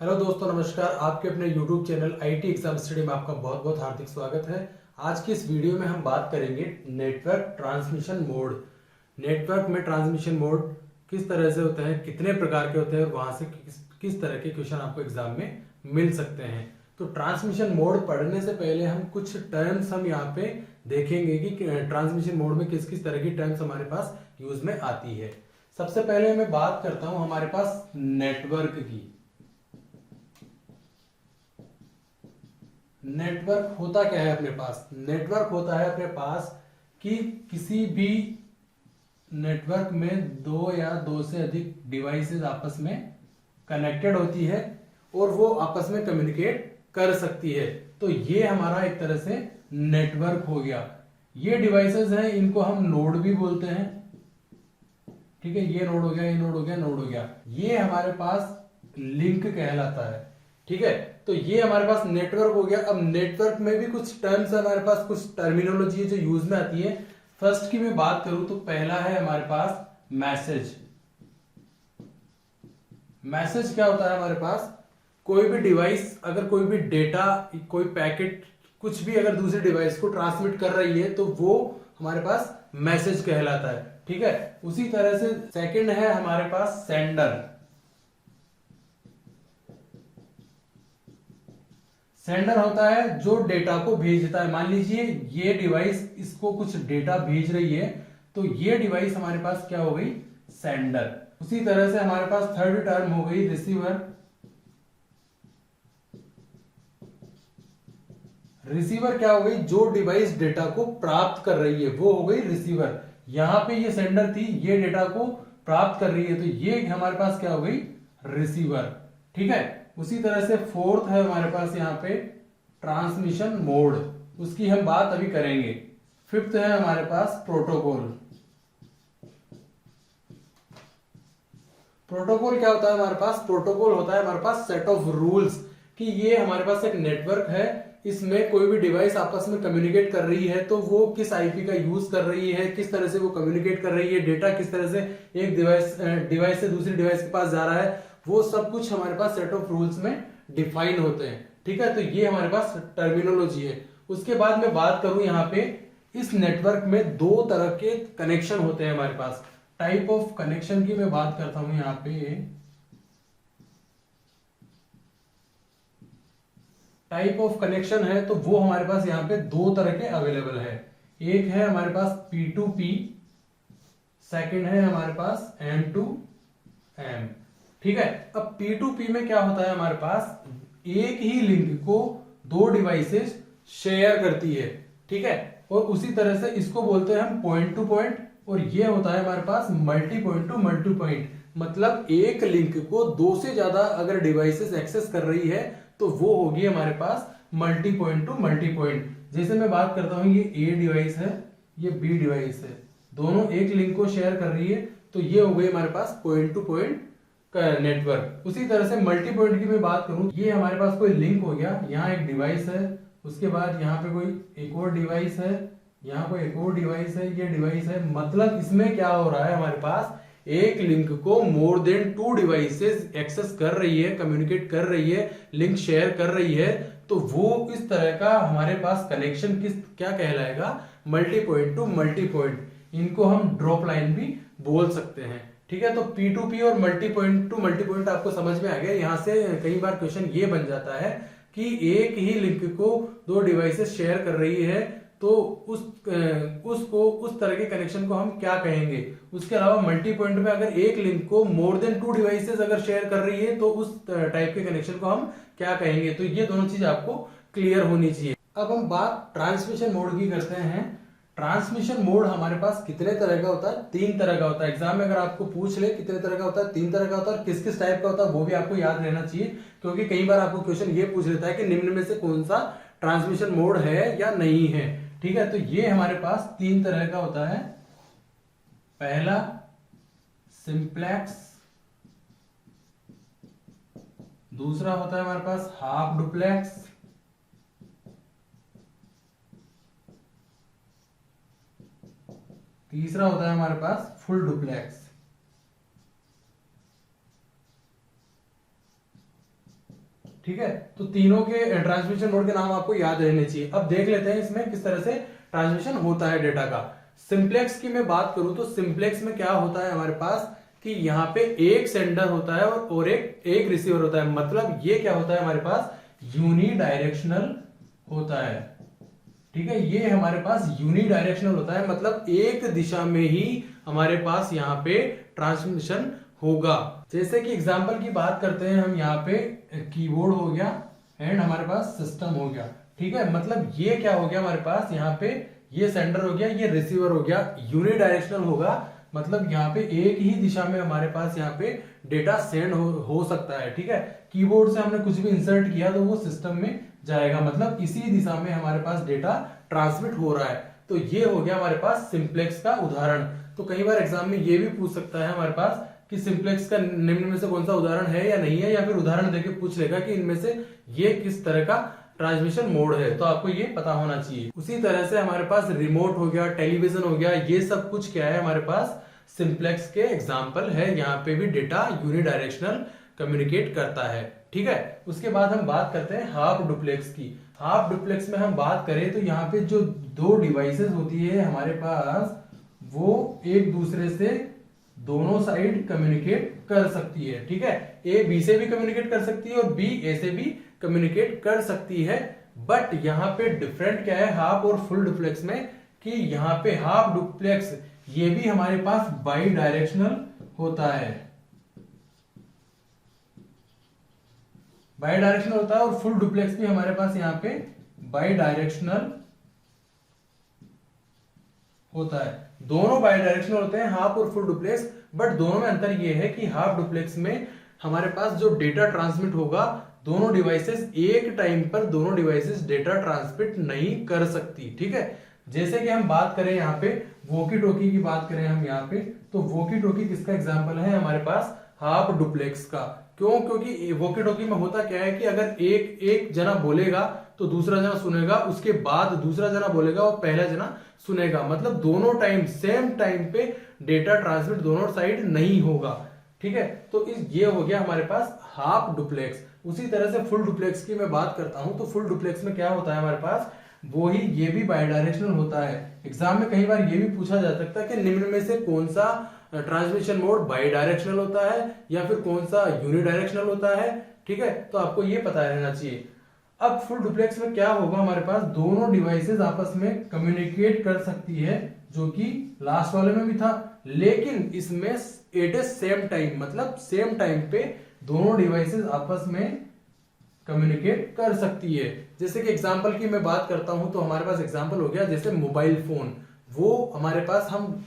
Hello दोस्तों, नमस्कार। आपके अपने YouTube channel IT exam study में आपका बहुत बहुत हार्दिक स्वागत है। आज की इस वीडियो में हम बात करेंगे नेटवर्क ट्रांसमिशन मोड। नेटवर्क में ट्रांसमिशन मोड किस तरह से होते हैं, कितने प्रकार के होते हैं और वहां से किस तरह के क्वेश्चन आपको एग्जाम में मिल सकते हैं। तो ट्रांसमिशन मोड पढ़ने से पहले हम कुछ टर्म्स हम यहाँ पे देखेंगे कि ट्रांसमिशन मोड में किस किस तरह की टर्म्स हमारे पास यूज में आती है। सबसे पहले मैं बात करता हूँ हमारे पास नेटवर्क की। नेटवर्क होता क्या है अपने पास? नेटवर्क होता है अपने पास कि किसी भी नेटवर्क में दो या दो से अधिक डिवाइसेस आपस में कनेक्टेड होती है और वो आपस में कम्युनिकेट कर सकती है। तो ये हमारा एक तरह से नेटवर्क हो गया। ये डिवाइसेस हैं, इनको हम नोड भी बोलते हैं। ठीक है, ये नोड हो गया, ये नोड हो गया, नोड हो गया। ये हमारे पास लिंक कहलाता है। ठीक है, तो ये हमारे पास नेटवर्क हो गया। अब नेटवर्क में भी कुछ टर्म्स है हमारे पास, कुछ टर्मिनोलॉजी है जो यूज में आती है। फर्स्ट की मैं बात करूं तो पहला है हमारे पास मैसेज। मैसेज क्या होता है हमारे पास? कोई भी डिवाइस अगर कोई भी डेटा, कोई पैकेट, कुछ भी अगर दूसरे डिवाइस को ट्रांसमिट कर रही है तो वो हमारे पास मैसेज कहलाता है। ठीक है, उसी तरह से सेकंड है हमारे पास सेंडर। सेंडर होता है जो डेटा को भेजता है। मान लीजिए ये डिवाइस इसको कुछ डेटा भेज रही है, तो ये डिवाइस हमारे पास क्या हो गई? सेंडर। उसी तरह से हमारे पास थर्ड टर्म हो गई रिसीवर। रिसीवर क्या हो गई? जो डिवाइस डेटा को प्राप्त कर रही है वो हो गई रिसीवर। यहां पे ये सेंडर थी, ये डेटा को प्राप्त कर रही है, तो ये हमारे पास क्या हो गई? रिसीवर। ठीक है, उसी तरह से फोर्थ है हमारे पास यहाँ पे ट्रांसमिशन मोड, उसकी हम बात अभी करेंगे। फिफ्थ है हमारे पास प्रोटोकॉल। प्रोटोकॉल क्या होता है हमारे पास? प्रोटोकॉल होता है हमारे पास सेट ऑफ रूल्स कि ये हमारे पास एक नेटवर्क है, इसमें कोई भी डिवाइस आपस में कम्युनिकेट कर रही है तो वो किस आईपी का यूज कर रही है, किस तरह से वो कम्युनिकेट कर रही है, डेटा किस तरह से एक डिवाइस से दूसरी डिवाइस के पास जा रहा है, वो सब कुछ हमारे पास सेट ऑफ रूल्स में डिफाइन होते हैं। ठीक है, तो ये हमारे पास टर्मिनोलॉजी है। उसके बाद मैं बात करूं यहाँ पे, इस नेटवर्क में दो तरह के कनेक्शन होते हैं हमारे पास। टाइप ऑफ कनेक्शन की मैं बात करता हूं यहाँ पे। टाइप ऑफ कनेक्शन है तो वो हमारे पास यहाँ पे दो तरह के अवेलेबल है। एक है हमारे पास P2P, सेकंड है हमारे पास M2M। ठीक है, अब P2P में क्या होता है हमारे पास? एक ही लिंक को दो डिवाइसेस शेयर करती है। ठीक है, और उसी तरह से इसको बोलते हैं हम पॉइंट टू पॉइंट, और ये होता है हमारे पास multi point to multi point. मतलब एक लिंक को दो से ज्यादा अगर डिवाइसेस एक्सेस कर रही है तो वो होगी हमारे पास multi point to multi point. जैसे मैं बात करता हूं, ये ए डिवाइस है, ये बी डिवाइस है, दोनों एक लिंक को शेयर कर रही है, तो ये हो गई हमारे पास पॉइंट टू पॉइंट नेटवर्क। उसी तरह से मल्टी पॉइंट की मैं बात करूं, ये हमारे पास कोई लिंक हो गया, यहाँ एक डिवाइस है, उसके बाद यहाँ पे कोई एक और डिवाइस है, यहाँ कोई एक और डिवाइस है, ये डिवाइस है। मतलब इसमें क्या हो रहा है हमारे पास? एक लिंक को more than two devices access कर रही है, कम्युनिकेट कर रही है, लिंक शेयर कर रही है, तो वो इस तरह का हमारे पास कनेक्शन क्या कहलाएगा? Multi point to multi point. इनको हम ड्रॉप लाइन भी बोल सकते हैं। ठीक है, तो P2P और multi point to multi point आपको समझ में आ गया। यहां से कई बार क्वेश्चन ये बन जाता है कि एक ही लिंक को दो डिवाइसेस शेयर कर रही है, तो उसको उस तरह के कनेक्शन को हम क्या कहेंगे? उसके अलावा मल्टी पॉइंट में अगर एक लिंक को मोर देन टू डिवाइसेस अगर शेयर कर रही है तो उस टाइप के कनेक्शन को हम क्या कहेंगे? तो ये दोनों चीज आपको क्लियर होनी चाहिए। अब हम बात ट्रांसमिशन मोड की करते हैं। ट्रांसमिशन मोड हमारे पास कितने तरह का होता है? तीन तरह का होता है। एग्जाम में अगर आपको पूछ ले कितने तरह का होता है, तीन तरह का होता है। किस किस टाइप का होता है वो भी आपको याद रहना चाहिए, क्योंकि कई बार आपको क्वेश्चन ये पूछ लेता है कि निम्न में से कौन सा ट्रांसमिशन मोड है या नहीं है। ठीक है, तो ये हमारे पास तीन तरह का होता है। पहला सिंप्लेक्स, दूसरा होता है हमारे पास हाफ डुप्लेक्स, तीसरा होता है हमारे पास फुल डुप्लेक्स। ठीक है, तो तीनों के ट्रांसमिशन मोड के नाम आपको याद रहने चाहिए। अब देख लेते हैं इसमें किस तरह से ट्रांसमिशन होता है डेटा का। सिंप्लेक्स की मैं बात करूं तो सिंप्लेक्स में क्या होता है हमारे पास कि यहाँ पे एक सेंडर होता है और एक रिसीवर होता है। मतलब ये क्या होता है हमारे पास यूनिडायरेक्शनल होता है। ठीक है, ये हमारे पास यूनिडायरेक्शनल होता है, मतलब एक दिशा में ही हमारे पास यहाँ पे ट्रांसमिशन होगा। जैसे कि एग्जांपल की बात करते हैं हम, यहाँ पे कीबोर्ड हो गया एंड हमारे पास सिस्टम हो गया। ठीक है, मतलब ये क्या हो गया हमारे पास, यहाँ पे ये सेंडर हो गया, ये रिसीवर हो गया, यूनिडायरेक्शनल होगा। मतलब यहाँ पे एक ही दिशा में हमारे पास यहाँ पे डेटा सेंड हो सकता है। ठीक है, कीबोर्ड से हमने कुछ भी इंसर्ट किया तो वो सिस्टम में जाएगा, मतलब इसी दिशा में हमारे पास डेटा ट्रांसमिट हो रहा है। तो ये हो गया हमारे पास सिंप्लेक्स का उदाहरण। तो कई बार एग्जाम में ये भी पूछ सकता है हमारे पास कि सिंप्लेक्स का निम्न में से कौन सा उदाहरण है या नहीं है, या फिर उदाहरण देके पूछ लेगा कि इनमें से ये किस तरह का ट्रांसमिशन मोड है, तो आपको ये पता होना चाहिए। उसी तरह से हमारे पास रिमोट हो गया, टेलीविजन हो गया, ये सब कुछ क्या है हमारे पास सिंप्लेक्स के एग्जाम्पल है। यहाँ पे भी डेटा यूनिडायरेक्शनल कम्युनिकेट करता है। ठीक है, उसके बाद हम बात करते हैं हाफ डुप्लेक्स की। हाफ डुप्लेक्स में हम बात करें तो यहाँ पे जो दो डिवाइसेस होती है हमारे पास, वो एक दूसरे से दोनों साइड कम्युनिकेट कर सकती है। ठीक है, ए बी से भी कम्युनिकेट कर सकती है और बी ए से भी कम्युनिकेट कर सकती है। बट यहाँ पे डिफरेंट क्या है हाफ और फुल डुप्लेक्स में, कि यहाँ पे हाफ डुप्लेक्स ये भी हमारे पास बाई डायरेक्शनल होता है, बाई डायरेक्शनल होता है, और फुल डुप्लेक्स भी हमारे पास यहाँ पे बाई डायरेक्शनल होता है। दोनों बाई डायरेक्शनल होते हैं हाफ और फुल डुप्लेक्स, बट दोनों में अंतर यह है कि हाफ डुप्लेक्स में हमारे पास जो डेटा ट्रांसमिट होगा, दोनों डिवाइसेस एक टाइम पर दोनों डिवाइसेस डेटा ट्रांसमिट नहीं कर सकती। ठीक है, जैसे कि हम बात करें यहाँ पे वॉकी टॉकी की बात करें हम यहाँ पे, तो वॉकी टॉकी किसका एग्जांपल है हमारे पास हाफ डुप्लेक्स का। क्यों? क्योंकि वॉकी टॉकी में होता क्या है कि अगर एक जना बोलेगा तो दूसरा जना सुनेगा, उसके बाद दूसरा जना बोलेगा और पहला जना सुनेगा, मतलब दोनों टाइम सेम टाइम पे डेटा ट्रांसमिट दोनों साइड नहीं होगा। ठीक है, तो ये हो गया हमारे पास हाफ डुप्लेक्स। उसी तरह से फुल डुप्लेक्स की मैं बात करता हूं तो फुल डुप्लेक्स में क्या होता है हमारे पास, वो ही ये भी बाई डायरेक्शनल होता है। एग्जाम में कई बार ये भी पूछा जा सकता है कि निम्न में से कौन सा ट्रांसमिशन मोड बाई डायरेक्शनल होता है या फिर कौन सा यूनिडायरेक्शनल होता है। ठीक है, तो आपको ये पता रहना चाहिए। अब फुल डुप्लेक्स में क्या होगा हमारे पास, दोनों डिवाइसेस आपस में कम्युनिकेट कर सकती है, जो कि लास्ट वाले में भी था, लेकिन इसमें एट ए सेम टाइम, मतलब सेम टाइम पे दोनों डिवाइसेस आपस में कम्युनिकेट कर सकती है। जैसे कि एग्जांपल की मैं बात करता हूं तो हमारे पास एग्जांपल हो गया जैसे मोबाइल फोन, वो हमारे पास हम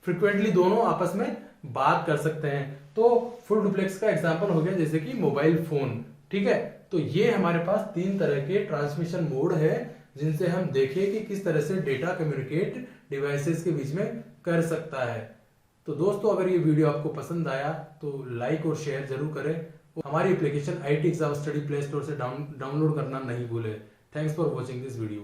फ्रिक्वेंटली दोनों आपस में बात कर सकते हैं, तो फुल डुप्लेक्स का एग्जांपल हो गया जैसे कि मोबाइल फोन। ठीक है, तो ये हमारे पास तीन तरह के ट्रांसमिशन मोड है जिनसे हम देखें कि किस तरह से डेटा कम्युनिकेट डिवाइसेस के बीच में कर सकता है। तो दोस्तों, अगर ये वीडियो आपको पसंद आया तो लाइक और शेयर जरूर करें। हमारी application IT exam study play store से डाउनलोड करना नहीं भूलें। Thanks for watching this video.